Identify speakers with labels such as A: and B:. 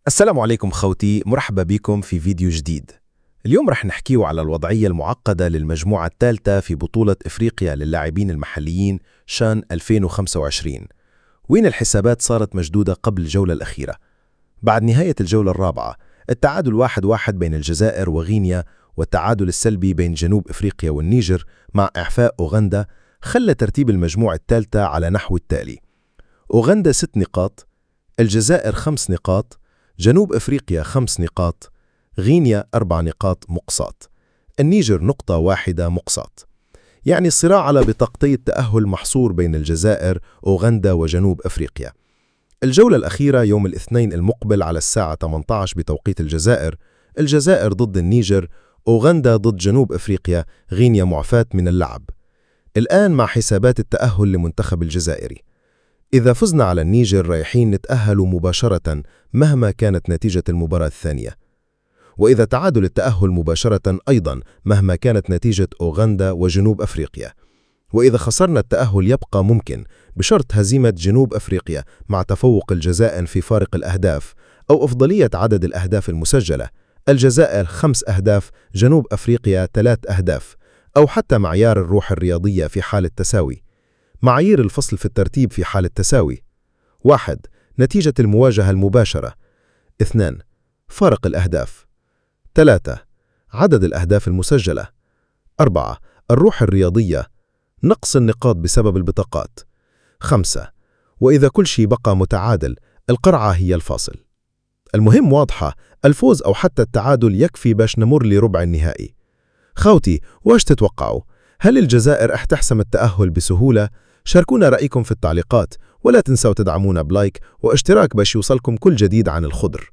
A: السلام عليكم خوتي، مرحبا بكم في فيديو جديد. اليوم رح نحكيه على الوضعية المعقدة للمجموعة الثالثة في بطولة إفريقيا للاعبين المحليين شان 2025، وين الحسابات صارت مشدودة قبل الجولة الأخيرة. بعد نهاية الجولة الرابعة، التعادل 1-1 بين الجزائر وغينيا والتعادل السلبي بين جنوب إفريقيا والنيجر مع إعفاء أوغندا خلى ترتيب المجموعة الثالثة على نحو التالي: أوغندا 6 نقاط، الجزائر 5 نقاط، جنوب أفريقيا 5 نقاط، غينيا 4 نقاط مقصات، النيجر نقطة واحدة مقصات. يعني الصراع على بطاقتي التأهل محصور بين الجزائر، أوغندا وجنوب أفريقيا. الجولة الأخيرة يوم الاثنين المقبل على الساعة 18 بتوقيت الجزائر ضد النيجر، أوغندا ضد جنوب أفريقيا، غينيا معفاة من اللعب. الآن مع حسابات التأهل لمنتخب الجزائري: إذا فزنا على النيجر رايحين نتأهل مباشرة مهما كانت نتيجة المباراة الثانية، وإذا تعادل التأهل مباشرة أيضا مهما كانت نتيجة أوغندا وجنوب أفريقيا، وإذا خسرنا التأهل يبقى ممكن بشرط هزيمة جنوب أفريقيا مع تفوق الجزائر في فارق الأهداف أو أفضلية عدد الأهداف المسجلة، الجزائر 5 أهداف، جنوب أفريقيا 3 أهداف، أو حتى معيار الروح الرياضية في حال التساوي. معايير الفصل في الترتيب في حال التساوي: 1. نتيجة المواجهة المباشرة. 2. فارق الأهداف. 3. عدد الأهداف المسجلة. 4. الروح الرياضية، نقص النقاط بسبب البطاقات. 5. وإذا كل شيء بقى متعادل، القرعة هي الفاصل. المهم واضحة، الفوز أو حتى التعادل يكفي باش نمر لربع النهائي. خوتي، واش تتوقعوا؟ هل الجزائر تحسم التأهل بسهولة؟ شاركونا رأيكم في التعليقات، ولا تنسوا تدعمونا بلايك واشتراك باش يوصلكم كل جديد عن الخضر.